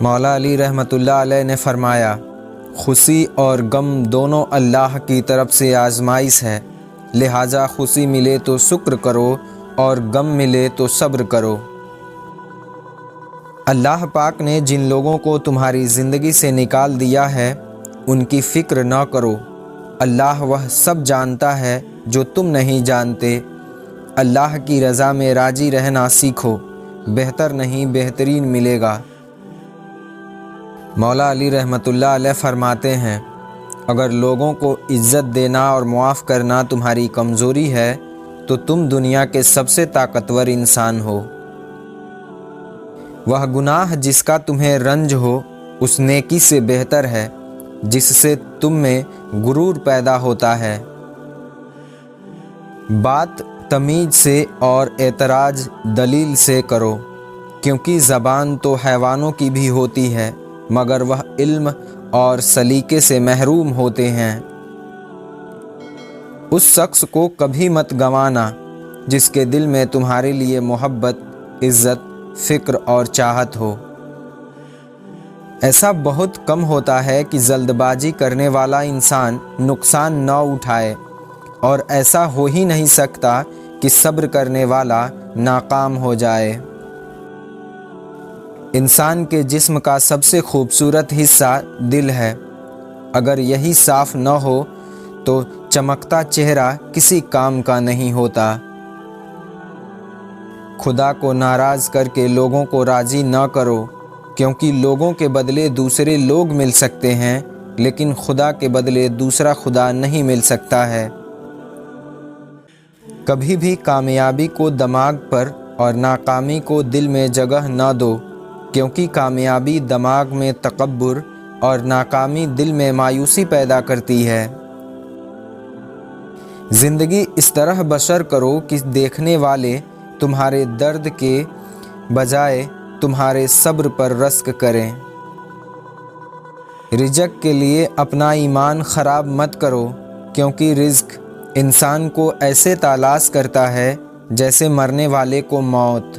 مولا علی رحمۃ اللہ علیہ نے فرمایا، خوشی اور غم دونوں اللہ کی طرف سے آزمائش ہے، لہٰذا خوشی ملے تو شکر کرو اور غم ملے تو صبر کرو۔ اللہ پاک نے جن لوگوں کو تمہاری زندگی سے نکال دیا ہے ان کی فکر نہ کرو، اللہ وہ سب جانتا ہے جو تم نہیں جانتے۔ اللہ کی رضا میں راضی رہنا سیکھو، بہتر نہیں بہترین ملے گا۔ مولا علی رحمۃ اللہ علیہ فرماتے ہیں، اگر لوگوں کو عزت دینا اور معاف کرنا تمہاری کمزوری ہے تو تم دنیا کے سب سے طاقتور انسان ہو۔ وہ گناہ جس کا تمہیں رنج ہو اس نیکی سے بہتر ہے جس سے تم میں غرور پیدا ہوتا ہے۔ بات تمیز سے اور اعتراض دلیل سے کرو، کیونکہ زبان تو حیوانوں کی بھی ہوتی ہے مگر وہ علم اور سلیقے سے محروم ہوتے ہیں۔ اس شخص کو کبھی مت گنوانا جس کے دل میں تمہارے لیے محبت، عزت، فکر اور چاہت ہو۔ ایسا بہت کم ہوتا ہے کہ جلد بازی کرنے والا انسان نقصان نہ اٹھائے، اور ایسا ہو ہی نہیں سکتا کہ صبر کرنے والا ناکام ہو جائے۔ انسان کے جسم کا سب سے خوبصورت حصہ دل ہے، اگر یہی صاف نہ ہو تو چمکتا چہرہ کسی کام کا نہیں ہوتا۔ خدا کو ناراض کر کے لوگوں کو راضی نہ کرو، کیونکہ لوگوں کے بدلے دوسرے لوگ مل سکتے ہیں لیکن خدا کے بدلے دوسرا خدا نہیں مل سکتا ہے۔ کبھی بھی کامیابی کو دماغ پر اور ناکامی کو دل میں جگہ نہ دو، کیونکہ کامیابی دماغ میں تکبر اور ناکامی دل میں مایوسی پیدا کرتی ہے۔ زندگی اس طرح بسر کرو کہ دیکھنے والے تمہارے درد کے بجائے تمہارے صبر پر رشک کریں۔ رزق کے لیے اپنا ایمان خراب مت کرو، کیونکہ رزق انسان کو ایسے تلاش کرتا ہے جیسے مرنے والے کو موت۔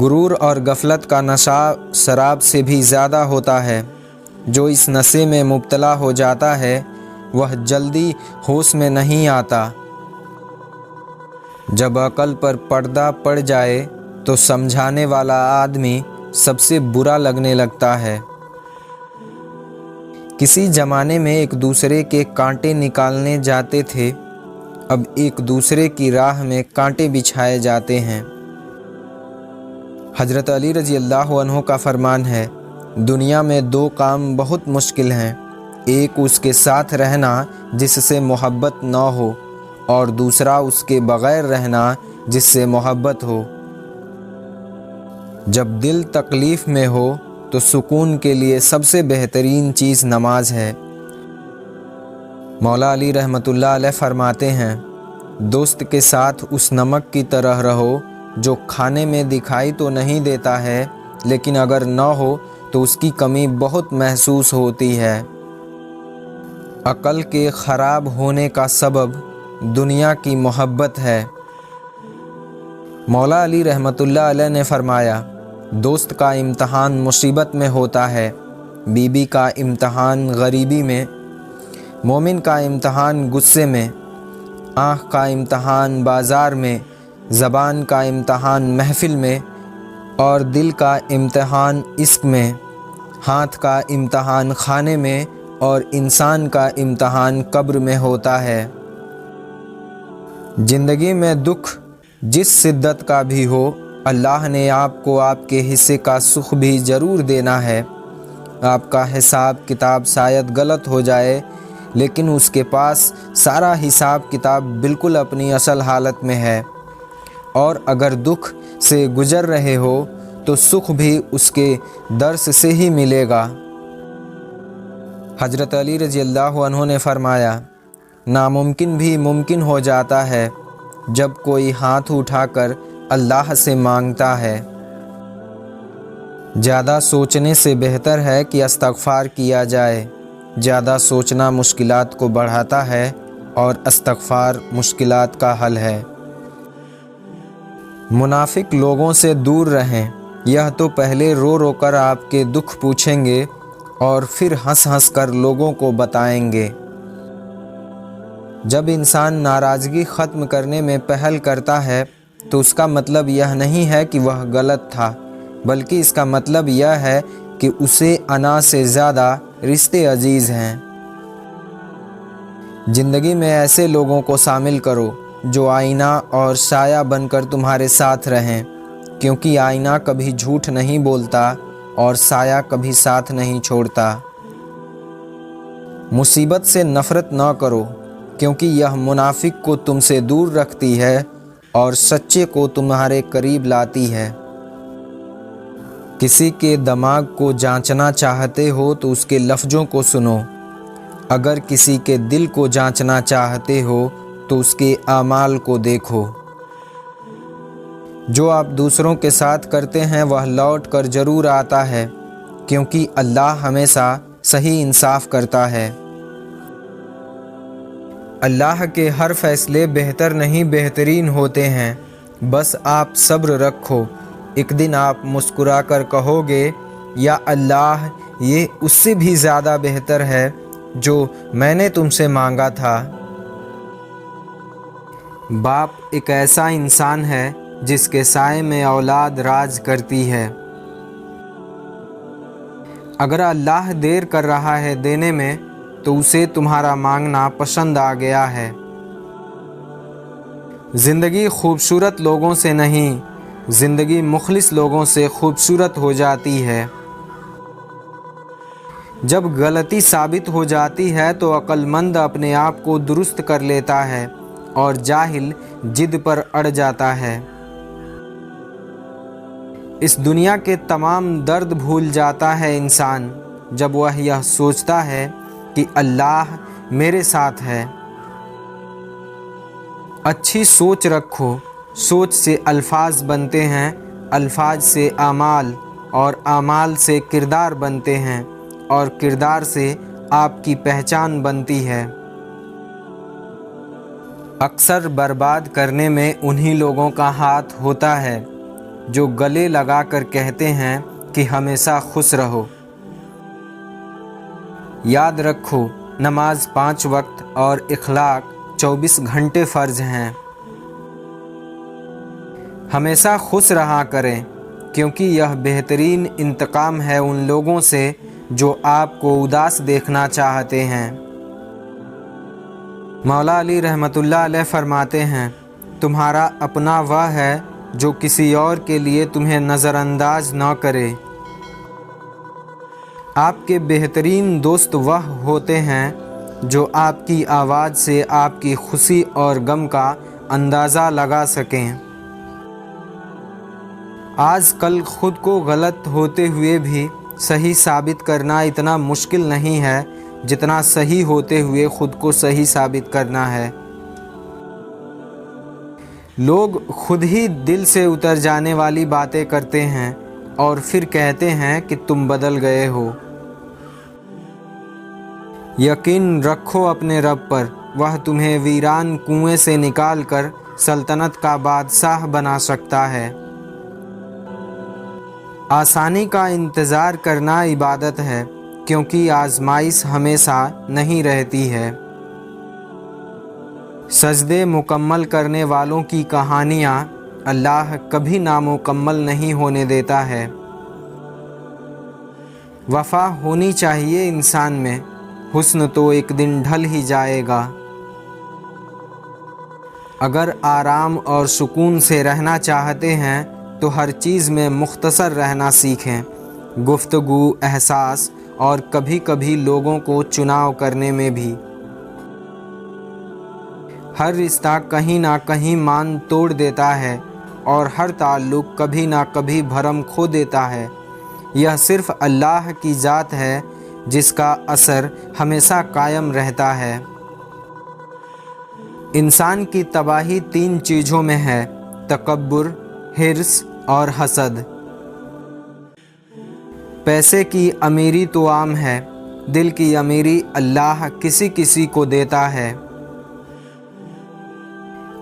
غرور اور غفلت کا نشہ شراب سے بھی زیادہ ہوتا ہے، جو اس نشے میں مبتلا ہو جاتا ہے وہ جلدی ہوش میں نہیں آتا۔ جب عقل پر پردہ پڑ جائے تو سمجھانے والا آدمی سب سے برا لگنے لگتا ہے۔ کسی زمانے میں ایک دوسرے کے کانٹے نکالنے جاتے تھے، اب ایک دوسرے کی راہ میں کانٹے بچھائے جاتے ہیں۔ حضرت علی رضی اللہ عنہ کا فرمان ہے، دنیا میں دو کام بہت مشکل ہیں، ایک اس کے ساتھ رہنا جس سے محبت نہ ہو، اور دوسرا اس کے بغیر رہنا جس سے محبت ہو۔ جب دل تکلیف میں ہو تو سکون کے لیے سب سے بہترین چیز نماز ہے۔ مولا علی رحمۃ اللہ علیہ فرماتے ہیں، دوست کے ساتھ اس نمک کی طرح رہو جو کھانے میں دکھائی تو نہیں دیتا ہے لیکن اگر نہ ہو تو اس کی کمی بہت محسوس ہوتی ہے۔ عقل کے خراب ہونے کا سبب دنیا کی محبت ہے۔ مولا علی رحمۃ اللہ علیہ نے فرمایا، دوست کا امتحان مصیبت میں ہوتا ہے، بیوی کا امتحان غریبی میں، مومن کا امتحان غصے میں، آنکھ کا امتحان بازار میں، زبان کا امتحان محفل میں، اور دل کا امتحان عشق میں، ہاتھ کا امتحان کھانے میں، اور انسان کا امتحان قبر میں ہوتا ہے۔ زندگی میں دکھ جس شدت کا بھی ہو، اللہ نے آپ کو آپ کے حصے کا سکھ بھی ضرور دینا ہے۔ آپ کا حساب کتاب شاید غلط ہو جائے لیکن اس کے پاس سارا حساب کتاب بالکل اپنی اصل حالت میں ہے، اور اگر دکھ سے گزر رہے ہو تو سکھ بھی اس کے درس سے ہی ملے گا۔ حضرت علی رضی اللہ عنہ نے فرمایا، ناممکن بھی ممکن ہو جاتا ہے جب کوئی ہاتھ اٹھا کر اللہ سے مانگتا ہے۔ زیادہ سوچنے سے بہتر ہے کہ استغفار کیا جائے، زیادہ سوچنا مشکلات کو بڑھاتا ہے اور استغفار مشکلات کا حل ہے۔ منافق لوگوں سے دور رہیں، یہ تو پہلے رو رو کر آپ کے دکھ پوچھیں گے اور پھر ہنس ہنس کر لوگوں کو بتائیں گے۔ جب انسان ناراضگی ختم کرنے میں پہل کرتا ہے تو اس کا مطلب یہ نہیں ہے کہ وہ غلط تھا، بلکہ اس کا مطلب یہ ہے کہ اسے انا سے زیادہ رشتے عزیز ہیں۔ زندگی میں ایسے لوگوں کو شامل کرو جو آئینہ اور سایہ بن کر تمہارے ساتھ رہیں، کیونکہ آئینہ کبھی جھوٹ نہیں بولتا اور سایہ کبھی ساتھ نہیں چھوڑتا۔ مصیبت سے نفرت نہ کرو، کیونکہ یہ منافق کو تم سے دور رکھتی ہے اور سچے کو تمہارے قریب لاتی ہے۔ کسی کے دماغ کو جانچنا چاہتے ہو تو اس کے لفظوں کو سنو، اگر کسی کے دل کو جانچنا چاہتے ہو تو اس کے اعمال کو دیکھو۔ جو آپ دوسروں کے ساتھ کرتے ہیں وہ لوٹ کر ضرور آتا ہے، کیونکہ اللہ ہمیشہ صحیح انصاف کرتا ہے۔ اللہ کے ہر فیصلے بہتر نہیں بہترین ہوتے ہیں، بس آپ صبر رکھو، ایک دن آپ مسکرا کر کہو گے یا اللہ یہ اس سے بھی زیادہ بہتر ہے جو میں نے تم سے مانگا تھا۔ باپ ایک ایسا انسان ہے جس کے سائے میں اولاد راج کرتی ہے۔ اگر اللہ دیر کر رہا ہے دینے میں تو اسے تمہارا مانگنا پسند آ گیا ہے۔ زندگی خوبصورت لوگوں سے نہیں، زندگی مخلص لوگوں سے خوبصورت ہو جاتی ہے۔ جب غلطی ثابت ہو جاتی ہے تو عقل مند اپنے آپ کو درست کر لیتا ہے اور جاہل ضد پر اڑ جاتا ہے۔ اس دنیا کے تمام درد بھول جاتا ہے انسان جب وہ یہ سوچتا ہے کہ اللہ میرے ساتھ ہے۔ اچھی سوچ رکھو، سوچ سے الفاظ بنتے ہیں، الفاظ سے اعمال اور اعمال سے کردار بنتے ہیں اور کردار سے آپ کی پہچان بنتی ہے۔ اکثر برباد کرنے میں انہی لوگوں کا ہاتھ ہوتا ہے جو گلے لگا کر کہتے ہیں کہ ہمیشہ خوش رہو۔ یاد رکھو، نماز 5 وقت اور اخلاق 24 گھنٹے فرض ہیں۔ ہمیشہ خوش رہا کریں، کیونکہ یہ بہترین انتقام ہے ان لوگوں سے جو آپ کو اداس دیکھنا چاہتے ہیں۔ مولا علی رحمۃ اللہ علیہ فرماتے ہیں، تمہارا اپنا وہ ہے جو کسی اور کے لیے تمہیں نظر انداز نہ کرے۔ آپ کے بہترین دوست وہ ہوتے ہیں جو آپ کی آواز سے آپ کی خوشی اور غم کا اندازہ لگا سکیں۔ آج کل خود کو غلط ہوتے ہوئے بھی صحیح ثابت کرنا اتنا مشکل نہیں ہے جتنا صحیح ہوتے ہوئے خود کو صحیح ثابت کرنا ہے۔ لوگ خود ہی دل سے اتر جانے والی باتیں کرتے ہیں اور پھر کہتے ہیں کہ تم بدل گئے ہو۔ یقین رکھو اپنے رب پر، وہ تمہیں ویران کنویں سے نکال کر سلطنت کا بادشاہ بنا سکتا ہے۔ آسانی کا انتظار کرنا عبادت ہے، کیونکہ آزمائش ہمیشہ نہیں رہتی ہے۔ سجدے مکمل کرنے والوں کی کہانیاں اللہ کبھی نامکمل نہیں ہونے دیتا ہے۔ وفا ہونی چاہیے انسان میں، حسن تو ایک دن ڈھل ہی جائے گا۔ اگر آرام اور سکون سے رہنا چاہتے ہیں تو ہر چیز میں مختصر رہنا سیکھیں، گفتگو، احساس اور کبھی کبھی لوگوں کو چناؤ کرنے میں بھی۔ ہر رشتہ کہیں نہ کہیں مان توڑ دیتا ہے اور ہر تعلق کبھی نہ کبھی بھرم کھو دیتا ہے۔ یہ صرف اللہ کی ذات ہے جس کا اثر ہمیشہ قائم رہتا ہے۔ انسان کی تباہی 3 چیزوں میں ہے: تکبر، حرص اور حسد۔ پیسے کی امیری تو عام ہے، دل کی امیری اللہ کسی کسی کو دیتا ہے۔